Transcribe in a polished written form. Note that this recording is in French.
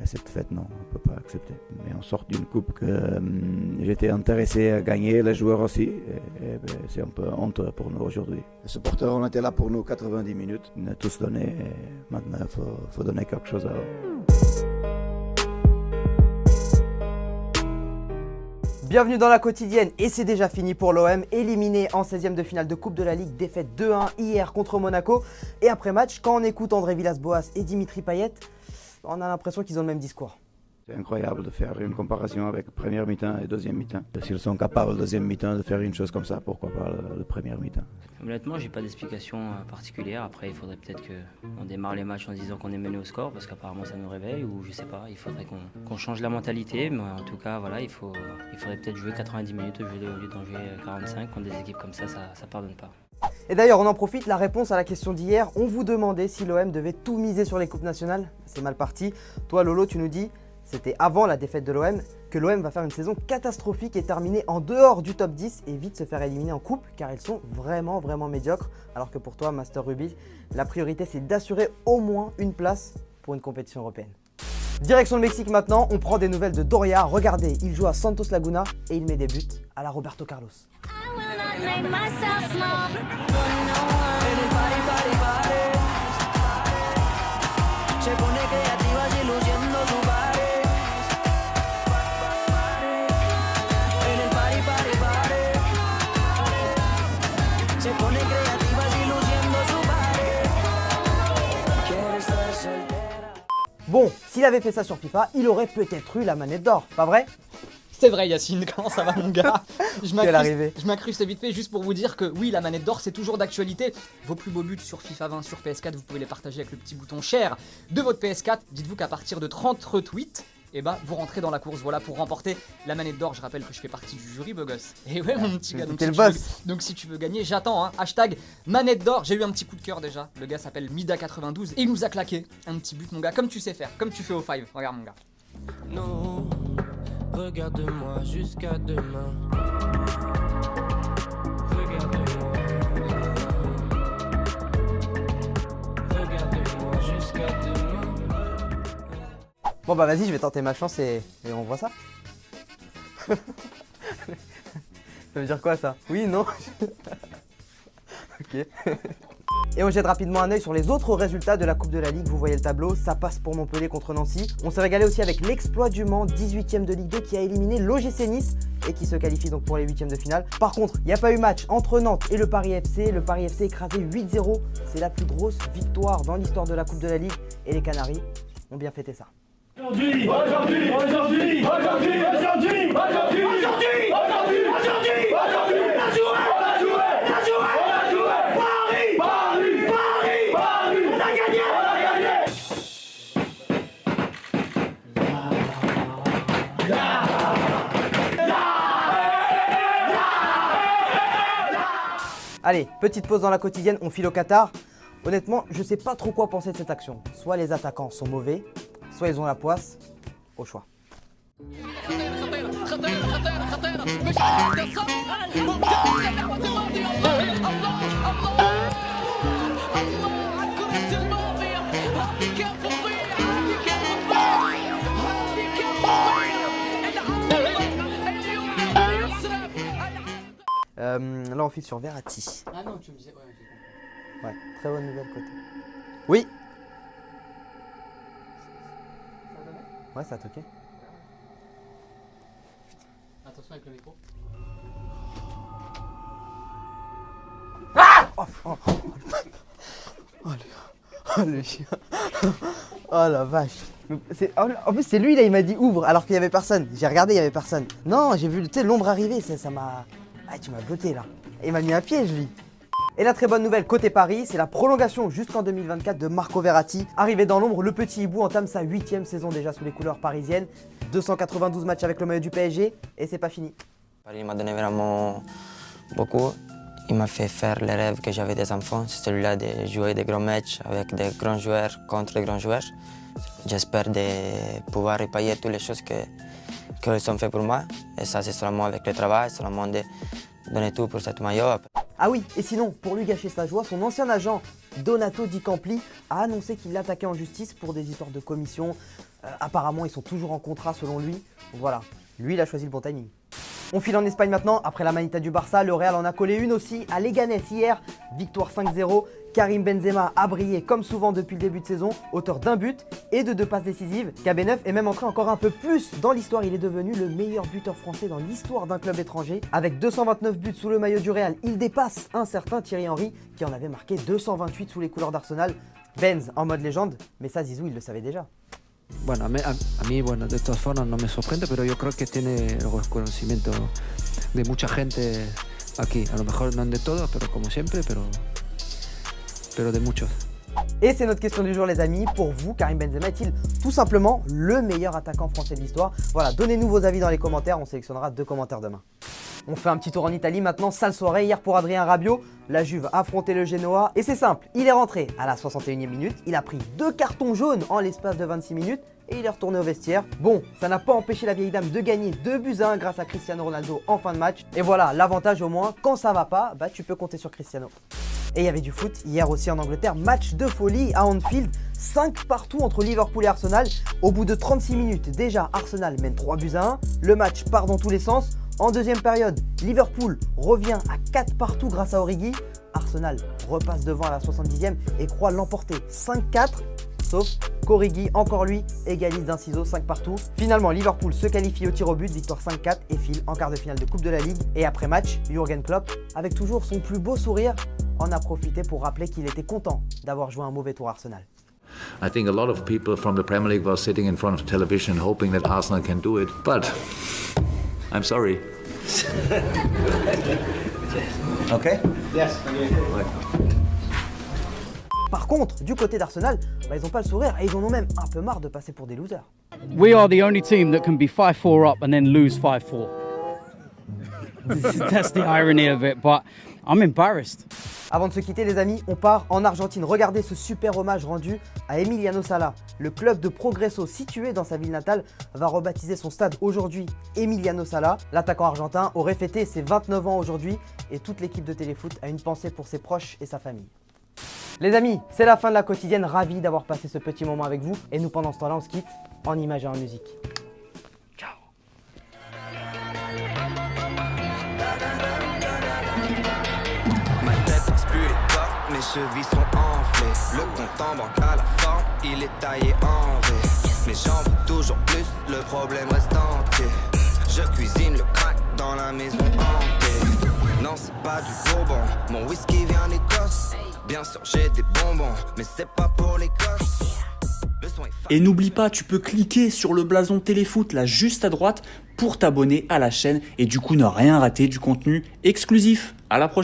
Mais cette fête, non, on ne peut pas accepter. Mais on sort d'une coupe que j'étais intéressé à gagner, les joueurs aussi. Et c'est un peu honte pour nous aujourd'hui. Les supporters, on était là pour nous 90 minutes. On a tous donné. Et maintenant, il faut donner quelque chose à eux. Bienvenue dans la quotidienne et c'est déjà fini pour l'OM, éliminé en 16e de finale de Coupe de la Ligue, défaite 2-1 hier contre Monaco. Et après match, quand on écoute André Villas-Boas et Dimitri Payet, on a l'impression qu'ils ont le même discours. C'est incroyable de faire une comparaison avec première mi-temps et deuxième mi-temps. S'ils sont capables deuxième mi-temps de faire une chose comme ça, pourquoi pas le première mi-temps? Honnêtement, j'ai pas d'explication particulière. Après, il faudrait peut-être qu'on démarre les matchs en se disant qu'on est mené au score, parce qu'apparemment ça nous réveille, ou je sais pas, il faudrait qu'on change la mentalité. Mais en tout cas, voilà, il faudrait peut-être jouer 90 minutes au lieu d'en jouer 45. Contre des équipes comme ça pardonne pas. Et d'ailleurs, on en profite, la réponse à la question d'hier, on vous demandait si l'OM devait tout miser sur les coupes nationales. C'est mal parti. Toi, Lolo, tu nous dis, c'était avant la défaite de l'OM, que l'OM va faire une saison catastrophique et terminer en dehors du top 10 et vite se faire éliminer en coupe car ils sont vraiment médiocres. Alors que pour toi, Master Ruby, la priorité c'est d'assurer au moins une place pour une compétition européenne. Direction le Mexique maintenant, on prend des nouvelles de Doria. Regardez, il joue à Santos Laguna et il met des buts à la Roberto Carlos. Bon, s'il avait fait ça sur FIFA, il aurait peut-être eu la manette d'or, pas vrai? C'est vrai Yacine, comment ça va mon gars? Je m'incruste vite fait juste pour vous dire que oui, la manette d'or c'est toujours d'actualité. Vos plus beaux buts sur FIFA 20, sur PS4, vous pouvez les partager avec le petit bouton share de votre PS4. Dites-vous qu'à partir de 30 retweets, et bah vous rentrez dans la course, voilà, pour remporter la manette d'or. Je rappelle que je fais partie du jury, beau gosse. Et ouais mon petit gars, donc si tu veux gagner, j'attends, hein. Hashtag manette d'or. J'ai eu un petit coup de cœur déjà, le gars s'appelle Mida92 et il nous a claqué un petit but mon gars, comme tu sais faire, comme tu fais au 5, regarde mon gars. Non, regarde-moi jusqu'à demain. Regarde-moi. Regarde-moi jusqu'à demain. Bon bah vas-y, je vais tenter ma chance et on voit ça. Ça veut dire quoi ça? Oui, non? Ok. Et on jette rapidement un œil sur les autres résultats de la Coupe de la Ligue. Vous voyez le tableau, ça passe pour Montpellier contre Nancy. On s'est régalé aussi avec l'exploit du Mans, 18e de Ligue 2 qui a éliminé l'OGC Nice et qui se qualifie donc pour les 8e de finale. Par contre, il n'y a pas eu match entre Nantes et le Paris FC. Le Paris FC écrasé 8-0. C'est la plus grosse victoire dans l'histoire de la Coupe de la Ligue et les Canaries ont bien fêté ça. Aujourd'hui, Allez, petite pause dans la quotidienne, on file au Qatar. Honnêtement, je sais pas trop quoi penser de cette action. Soit les attaquants sont mauvais, soit ils ont la poisse, au choix. Là on file sur Verratti. Ah non, tu me disais, ouais, j'ai compris. Ouais, très bonne nouvelle côté. Oui. Ouais, ça a toqué. Attention avec le micro. Ah le chien. Oh la vache. En plus c'est lui là, il m'a dit ouvre alors qu'il y avait personne. J'ai regardé, il y avait personne. Non, j'ai vu l'ombre arriver, ça m'a... Ah, tu m'as bloqué là. Il m'a mis un piège lui. Et la très bonne nouvelle côté Paris, c'est la prolongation jusqu'en 2024 de Marco Verratti. Arrivé dans l'ombre, le petit hibou entame sa 8e saison déjà sous les couleurs parisiennes. 292 matchs avec le maillot du PSG et c'est pas fini. Paris m'a donné vraiment beaucoup. Il m'a fait faire le rêve que j'avais des enfants, c'est celui-là de jouer des grands matchs avec des grands joueurs contre des grands joueurs. J'espère de pouvoir repayer toutes les choses qu'ils ont fait pour moi. Et ça, c'est seulement avec le travail, seulement de donner tout pour cette maillot. Ah oui, et sinon, pour lui gâcher sa joie, son ancien agent Donato Di Campli a annoncé qu'il l'attaquait en justice pour des histoires de commission, Apparemment, ils sont toujours en contrat selon lui. Donc voilà, lui, il a choisi le bon timing. On file en Espagne maintenant. Après la manita du Barça, le Real en a collé une aussi à Leganés hier. Victoire 5-0. Karim Benzema a brillé comme souvent depuis le début de saison, auteur d'un but et de 2 passes décisives. KB9 est même entré encore un peu plus dans l'histoire. Il est devenu le meilleur buteur français dans l'histoire d'un club étranger. Avec 229 buts sous le maillot du Real, il dépasse un certain Thierry Henry qui en avait marqué 228 sous les couleurs d'Arsenal. Benz en mode légende, mais ça Zizou il le savait déjà. Bueno, a mí, bueno, de todas formas no me sorprende, pero yo creo que tiene el conocimiento de mucha gente aquí. A lo mejor no de todos, pero como siempre, pero de muchos. Et c'est notre question du jour les amis. Pour vous, Karim Benzema est-il tout simplement le meilleur attaquant français de l'histoire? Voilà, donnez-nous vos avis dans les commentaires, on sélectionnera 2 commentaires demain. On fait un petit tour en Italie maintenant, sale soirée hier pour Adrien Rabiot. La Juve a affronté le Genoa et c'est simple, il est rentré à la 61e minute, il a pris 2 cartons jaunes en l'espace de 26 minutes et il est retourné au vestiaire. Bon, ça n'a pas empêché la vieille dame de gagner 2-1 grâce à Cristiano Ronaldo en fin de match. Et voilà, l'avantage au moins, quand ça va pas, bah tu peux compter sur Cristiano. Et il y avait du foot hier aussi en Angleterre, match de folie à Anfield, 5 partout entre Liverpool et Arsenal. Au bout de 36 minutes, déjà Arsenal mène 3-1, le match part dans tous les sens. En deuxième période, Liverpool revient à 4 partout grâce à Origi. Arsenal repasse devant à la 70e et croit l'emporter 5-4. Sauf qu'Origi, encore lui, égalise d'un ciseau 5 partout. Finalement, Liverpool se qualifie au tir au but, victoire 5-4 et file en quart de finale de Coupe de la Ligue. Et après match, Jürgen Klopp, avec toujours son plus beau sourire, en a profité pour rappeler qu'il était content d'avoir joué un mauvais tour à Arsenal. I think a lot of people from the Premier League were sitting in front of television hoping that Arsenal can do it, but I'm sorry. Okay? Yes. Par contre, du côté d'Arsenal, bah, ils n'ont pas le sourire et ils en ont même un peu marre de passer pour des losers. We are the only team that can be 5-4 up and then lose 5-4. That's the irony of it, but I'm embarrassed. Avant de se quitter les amis, on part en Argentine. Regardez ce super hommage rendu à Emiliano Sala. Le club de Progreso situé dans sa ville natale va rebaptiser son stade aujourd'hui Emiliano Sala. L'attaquant argentin aurait fêté ses 29 ans aujourd'hui et toute l'équipe de Téléfoot a une pensée pour ses proches et sa famille. Les amis, c'est la fin de la quotidienne, ravi d'avoir passé ce petit moment avec vous. Et nous pendant ce temps-là, on se quitte en images et en musique. Ciao. Ma tête transpire les corps, mes chevilles sont enflées. Le compte en banque à la forme, il est taillé en V. Mais j'en veux toujours plus, le problème reste entier. Je cuisine le crack dans la maison hantée. Non, c'est pas du bourbon, mon whisky vient d'Écosse. Bien sûr j'ai des bonbons, mais c'est pas pour les gosses. Et n'oublie pas, tu peux cliquer sur le blason Téléfoot là juste à droite pour t'abonner à la chaîne et du coup ne rien rater du contenu exclusif. À la prochaine.